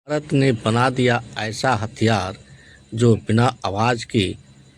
भारत ने बना दिया ऐसा हथियार जो बिना आवाज के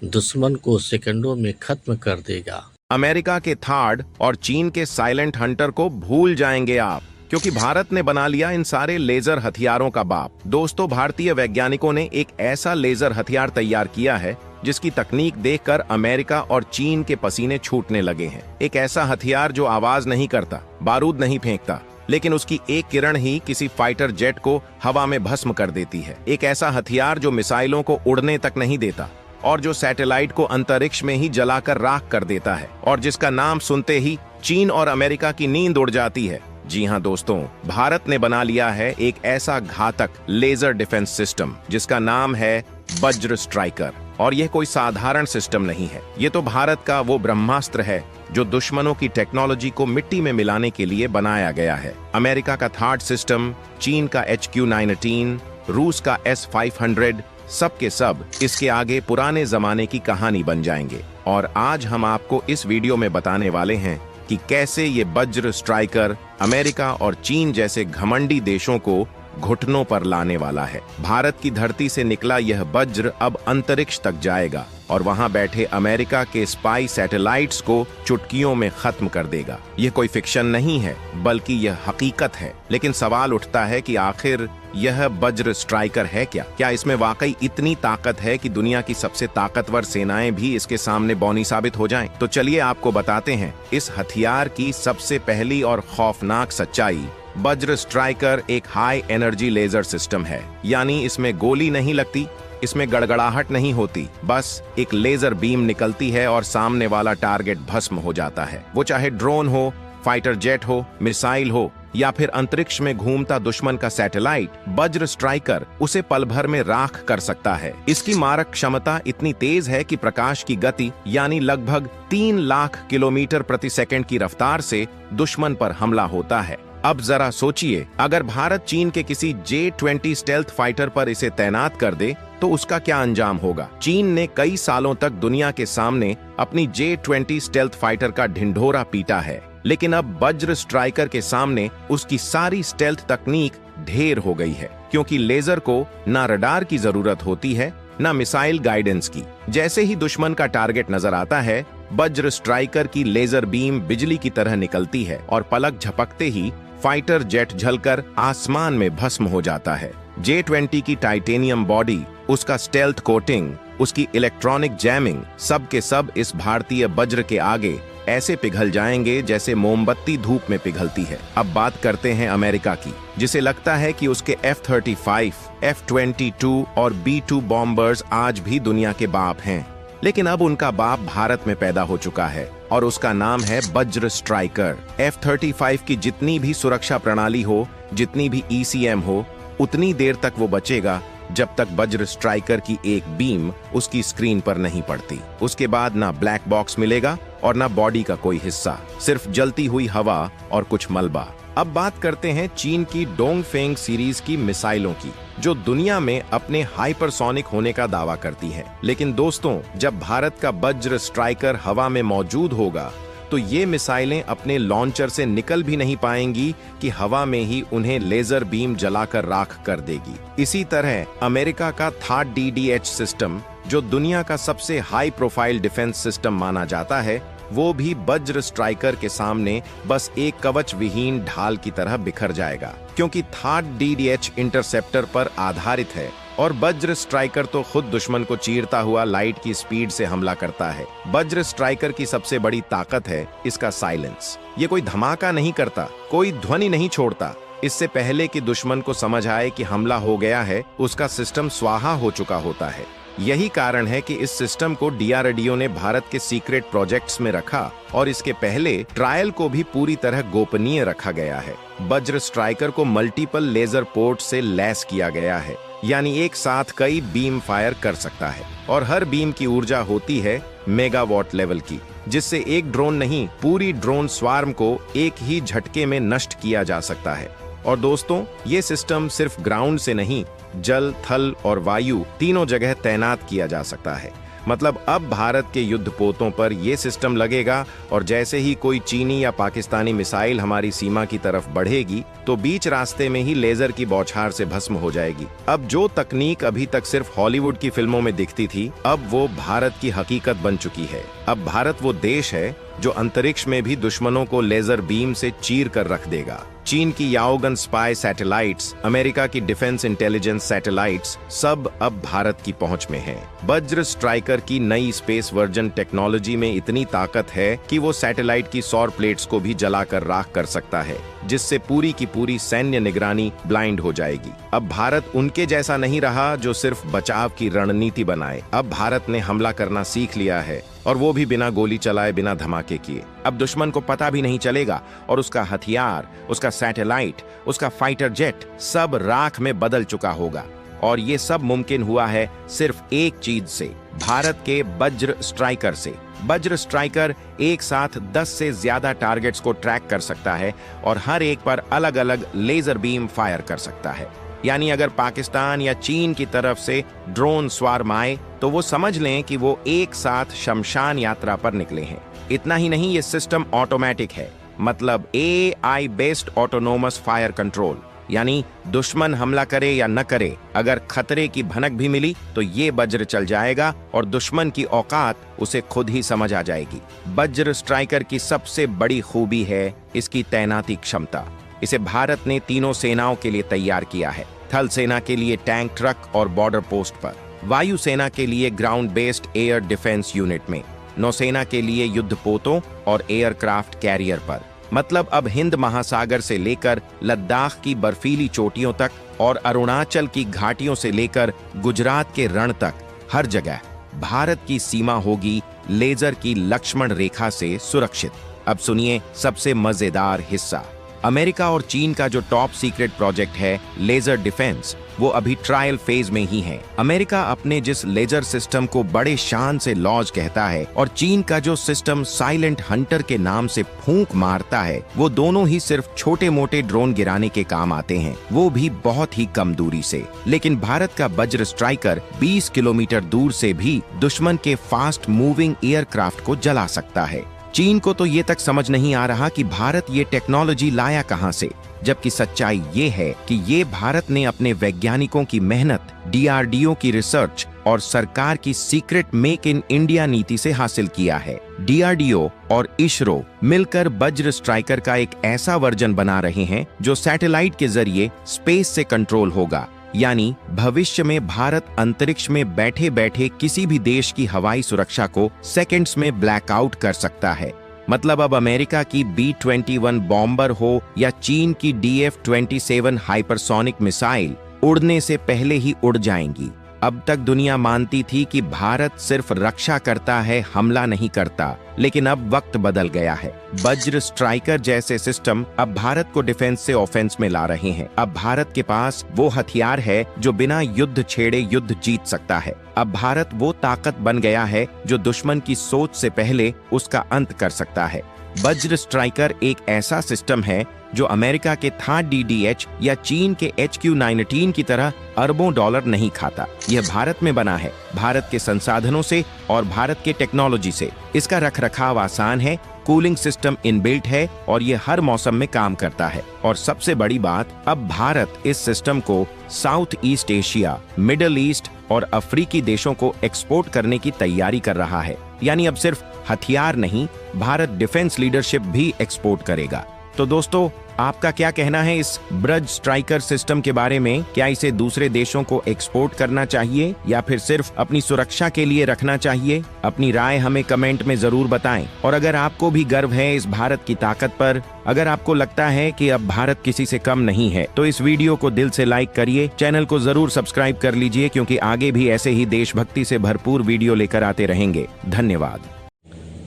दुश्मन को सेकंडों में खत्म कर देगा। अमेरिका के थार्ड और चीन के साइलेंट हंटर को भूल जाएंगे आप, क्योंकि भारत ने बना लिया इन सारे लेजर हथियारों का बाप। दोस्तों, भारतीय वैज्ञानिकों ने एक ऐसा लेजर हथियार तैयार किया है जिसकी तकनीक देखकर अमेरिका और चीन के पसीने छूटने लगे हैं। एक ऐसा हथियार जो आवाज नहीं करता, बारूद नहीं फेंकता, लेकिन उसकी एक किरण ही किसी फाइटर जेट को हवा में भस्म कर देती है। एक ऐसा हथियार जो मिसाइलों को उड़ने तक नहीं देता और जो सैटेलाइट को अंतरिक्ष में ही जलाकर राख कर देता है, और जिसका नाम सुनते ही चीन और अमेरिका की नींद उड़ जाती है। जी हाँ दोस्तों, भारत ने बना लिया है एक ऐसा घातक लेजर डिफेंस सिस्टम जिसका नाम है वज्र स्ट्राइकर। और यह कोई साधारण सिस्टम नहीं है, ये तो भारत का वो ब्रह्मास्त्र है जो दुश्मनों की टेक्नोलॉजी को मिट्टी में मिलाने के लिए बनाया गया है। अमेरिका का थार्ड सिस्टम, चीन का HQ-19, रूस का S-500, सब के सब इसके आगे पुराने जमाने की कहानी बन जाएंगे। और आज हम आपको इस वीडियो में बताने वाले हैं कि कैसे ये वज्र स्ट्राइकर अमेरिका और चीन जैसे घमंडी देशों को घुटनों पर लाने वाला है। भारत की धरती से निकला यह वज्र अब अंतरिक्ष तक जाएगा और वहां बैठे अमेरिका के स्पाई सैटेलाइट्स को चुटकियों में खत्म कर देगा। यह कोई फिक्शन नहीं है, बल्कि यह हकीकत है। लेकिन सवाल उठता है कि आखिर यह वज्र स्ट्राइकर है क्या? क्या इसमें वाकई इतनी ताकत है कि दुनिया की सबसे ताकतवर सेनाएं भी इसके सामने बौनी साबित हो जाएं? तो चलिए आपको बताते हैं इस हथियार की सबसे पहली और खौफनाक सच्चाई। वज्र स्ट्राइकर एक हाई एनर्जी लेजर सिस्टम है, यानी इसमें गोली नहीं लगती, इसमें गड़गड़ाहट नहीं होती, बस एक लेजर बीम निकलती है और सामने वाला टारगेट भस्म हो जाता है। वो चाहे ड्रोन हो, फाइटर जेट हो, मिसाइल हो या फिर अंतरिक्ष में घूमता दुश्मन का सैटेलाइट, वज्र स्ट्राइकर उसे पल भर में राख कर सकता है। इसकी मारक क्षमता इतनी तेज है कि प्रकाश की गति यानी लगभग 3 लाख किलोमीटर प्रति सेकंड की रफ्तार से दुश्मन पर हमला होता है। अब जरा सोचिए, अगर भारत चीन के किसी J-20 स्टेल्थ फाइटर पर इसे तैनात कर दे तो उसका क्या अंजाम होगा? चीन ने कई सालों तक दुनिया के सामने अपनी J-20 स्टेल्थ फाइटर का ढिंढोरा पीटा है, लेकिन अब वज्र स्ट्राइकर के सामने उसकी सारी स्टेल्थ तकनीक ढेर हो गई है, क्योंकि लेजर को ना रडार की जरूरत होती है, ना मिसाइल गाइडेंस की। जैसे ही दुश्मन का टारगेट नजर आता है, वज्र स्ट्राइकर की लेजर बीम बिजली की तरह निकलती है और पलक झपकते ही फाइटर जेट जलकर आसमान में भस्म हो जाता है। J-20 की टाइटेनियम बॉडी, उसका स्टेल्थ कोटिंग, उसकी इलेक्ट्रॉनिक जैमिंग, सब के सब इस भारतीय वज्र के आगे ऐसे पिघल जाएंगे जैसे मोमबत्ती धूप में पिघलती है। अब बात करते हैं अमेरिका की, जिसे लगता है कि उसके F-35, F-22 और B-2 बॉम्बर्स आज भी दुनिया के बाप हैं। लेकिन अब उनका बाप भारत में पैदा हो चुका है और उसका नाम है वज्र स्ट्राइकर। F-35 की जितनी भी सुरक्षा प्रणाली हो, जितनी भी ECM हो, उतनी देर तक वो बचेगा जब तक वज्र स्ट्राइकर की एक बीम उसकी स्क्रीन पर नहीं पड़ती। उसके बाद ना ब्लैक बॉक्स मिलेगा और ना बॉडी का कोई हिस्सा, सिर्फ जलती हुई हवा और कुछ मलबा। अब बात करते हैं चीन की डोंगफेंग सीरीज की मिसाइलों की, जो दुनिया में अपने हाइपरसोनिक होने का दावा करती है। लेकिन दोस्तों, जब भारत का वज्र स्ट्राइकर हवा में मौजूद होगा तो ये मिसाइलें अपने लॉन्चर से निकल भी नहीं पाएंगी कि हवा में ही उन्हें लेजर बीम जलाकर राख कर देगी। इसी तरह अमेरिका का थार्ड DDH सिस्टम, जो दुनिया का सबसे हाई प्रोफाइल डिफेंस सिस्टम माना जाता है, वो भी वज्र स्ट्राइकर के सामने बस एक कवच विहीन ढाल की तरह बिखर जाएगा, क्योंकि थार्ड DDH इंटरसेप्टर पर आधारित है और वज्र स्ट्राइकर तो खुद दुश्मन को चीरता हुआ लाइट की स्पीड से हमला करता है। वज्र स्ट्राइकर की सबसे बड़ी ताकत है इसका साइलेंस। ये कोई धमाका नहीं करता, कोई ध्वनि नहीं छोड़ता। इससे पहले कि दुश्मन को समझ आए कि हमला हो गया है, उसका सिस्टम स्वाहा हो चुका होता है। यही कारण है कि इस सिस्टम को DRDO ने भारत के सीक्रेट प्रोजेक्ट्स में रखा और इसके पहले ट्रायल को भी पूरी तरह गोपनीय रखा गया है। वज्र स्ट्राइकर को मल्टीपल लेजर पोर्ट से लैस किया गया है, यानी एक साथ कई बीम फायर कर सकता है और हर बीम की ऊर्जा होती है मेगावाट लेवल की, जिससे एक ड्रोन नहीं, पूरी ड्रोन स्वार्म को एक ही झटके में नष्ट किया जा सकता है। और दोस्तों, ये सिस्टम सिर्फ ग्राउंड से नहीं, जल, थल और वायु तीनों जगह तैनात किया जा सकता है। मतलब अब भारत के युद्धपोतों पर यह सिस्टम लगेगा और जैसे ही कोई चीनी या पाकिस्तानी मिसाइल हमारी सीमा की तरफ बढ़ेगी, तो बीच रास्ते में ही लेजर की बौछार से भस्म हो जाएगी। अब जो तकनीक अभी तक सिर्फ हॉलीवुड की फिल्मों में दिखती थी, अब वो भारत की हकीकत बन चुकी है। अब भारत वो देश है जो अंतरिक्ष में भी दुश्मनों को लेजर बीम से चीर कर रख देगा। चीन की याओगन स्पाई सैटेलाइट्स, अमेरिका की डिफेंस इंटेलिजेंस सैटेलाइट्स सब अब भारत की पहुंच में हैं। वज्र स्ट्राइकर की नई स्पेस वर्जन टेक्नोलॉजी में इतनी ताकत है कि वो सैटेलाइट की सौर प्लेट्स को भी जलाकर राख कर सकता है, जिससे पूरी की पूरी सैन्य निगरानी ब्लाइंड हो जाएगी। अब भारत उनके जैसा नहीं रहा जो सिर्फ बचाव की रणनीति बनाए। अब भारत ने हमला करना सीख लिया है, और वो भी बिना गोली चलाए, बिना धमाके किए। अब दुश्मन को पता भी नहीं चलेगा और उसका हथियार, उसका सैटेलाइट, उसका फाइटर जेट सब राख में बदल चुका होगा। और ये सब मुमकिन हुआ है सिर्फ एक चीज से, भारत के वज्र स्ट्राइकर से। वज्र स्ट्राइकर एक साथ 10 से ज्यादा टारगेट्स को ट्रैक कर सकता है और हर एक पर अलग अलग लेजर बीम फायर कर सकता है। यानी अगर पाकिस्तान या चीन की तरफ से ड्रोन स्वार्म आए तो वो समझ लें कि वो एक साथ शमशान यात्रा पर निकले हैं। इतना ही नहीं, ये सिस्टम ऑटोमेटिक है, मतलब AI based autonomous fire control. यानी दुश्मन हमला करे या न करे, अगर खतरे की भनक भी मिली तो ये वज्र चल जाएगा और दुश्मन की औकात उसे खुद ही समझ आ जाएगी। वज्र स्ट्राइकर की सबसे बड़ी खूबी है इसकी तैनाती क्षमता। इसे भारत ने तीनों सेनाओं के लिए तैयार किया है। थल सेना के लिए टैंक ट्रक और बॉर्डर पोस्ट पर, वायु सेना के लिए ground based air defence unit में, नौसेना के लिए युद्धपोतों और एयरक्राफ्ट कैरियर पर। मतलब अब हिंद महासागर से लेकर लद्दाख की बर्फीली चोटियों तक और अरुणाचल की घाटियों से लेकर गुजरात के रण तक, हर जगह भारत की सीमा होगी लेजर की लक्ष्मण रेखा से सुरक्षित। अब सुनिए सबसे मजेदार हिस्सा। अमेरिका और चीन का जो टॉप सीक्रेट प्रोजेक्ट है लेजर डिफेंस, वो अभी ट्रायल फेज में ही है। अमेरिका अपने जिस लेजर सिस्टम को बड़े शान से लॉन्च कहता है और चीन का जो सिस्टम साइलेंट हंटर के नाम से फूंक मारता है, वो दोनों ही सिर्फ छोटे मोटे ड्रोन गिराने के काम आते हैं, वो भी बहुत ही कम दूरी से। लेकिन भारत का वज्र स्ट्राइकर 20 किलोमीटर दूर से भी दुश्मन के फास्ट मूविंग एयरक्राफ्ट को जला सकता है। चीन को तो ये तक समझ नहीं आ रहा कि भारत ये टेक्नोलॉजी लाया कहां से, जबकि सच्चाई ये है कि ये भारत ने अपने वैज्ञानिकों की मेहनत, DRDO की रिसर्च और सरकार की सीक्रेट मेक इन इंडिया नीति से हासिल किया है। DRDO और ISRO मिलकर वज्र स्ट्राइकर का एक ऐसा वर्जन बना रहे हैं जो सैटेलाइट के जरिए स्पेस से कंट्रोल होगा। यानी भविष्य में भारत अंतरिक्ष में बैठे बैठे किसी भी देश की हवाई सुरक्षा को सेकंड्स में ब्लैकआउट कर सकता है। मतलब अब अमेरिका की B-21 बॉम्बर हो या चीन की DF-27 हाइपरसोनिक मिसाइल, उड़ने से पहले ही उड़ जाएंगी। अब तक दुनिया मानती थी कि भारत सिर्फ रक्षा करता है, हमला नहीं करता, लेकिन अब वक्त बदल गया है। वज्र स्ट्राइकर जैसे सिस्टम अब भारत को डिफेंस से ऑफेंस में ला रहे हैं। अब भारत के पास वो हथियार है जो बिना युद्ध छेड़े युद्ध जीत सकता है। अब भारत वो ताकत बन गया है जो दुश्मन की सोच से पहले उसका अंत कर सकता है। वज्र स्ट्राइकर एक ऐसा सिस्टम है जो अमेरिका के THAAD DDH या चीन के HQ-19 की तरह अरबों डॉलर नहीं खाता। यह भारत में बना है, भारत के संसाधनों से और भारत के टेक्नोलॉजी से। इसका रखरखाव आसान है, कूलिंग सिस्टम इनबिल्ट है और ये हर मौसम में काम करता है। और सबसे बड़ी बात, अब भारत इस सिस्टम को south east Asia, middle east और अफ्रीकी देशों को एक्सपोर्ट करने की तैयारी कर रहा है। यानी अब सिर्फ हथियार नहीं, भारत डिफेंस लीडरशिप भी एक्सपोर्ट करेगा। तो दोस्तों, आपका क्या कहना है इस वज्र स्ट्राइकर सिस्टम के बारे में? क्या इसे दूसरे देशों को एक्सपोर्ट करना चाहिए या फिर सिर्फ अपनी सुरक्षा के लिए रखना चाहिए? अपनी राय हमें कमेंट में जरूर बताएं। और अगर आपको भी गर्व है इस भारत की ताकत पर, अगर आपको लगता है कि अब भारत किसी से कम नहीं है, तो इस वीडियो को दिल से लाइक करिए, चैनल को जरूर सब्सक्राइब कर लीजिए, क्योंकि आगे भी ऐसे ही देशभक्ति से भरपूर वीडियो लेकर आते रहेंगे। धन्यवाद।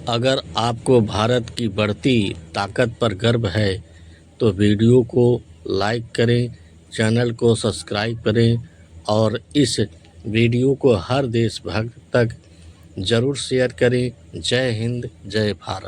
अगर आपको भारत की बढ़ती ताकत पर गर्व है तो वीडियो को लाइक करें, चैनल को सब्सक्राइब करें और इस वीडियो को हर देशभक्त तक ज़रूर शेयर करें। जय हिंद, जय भारत।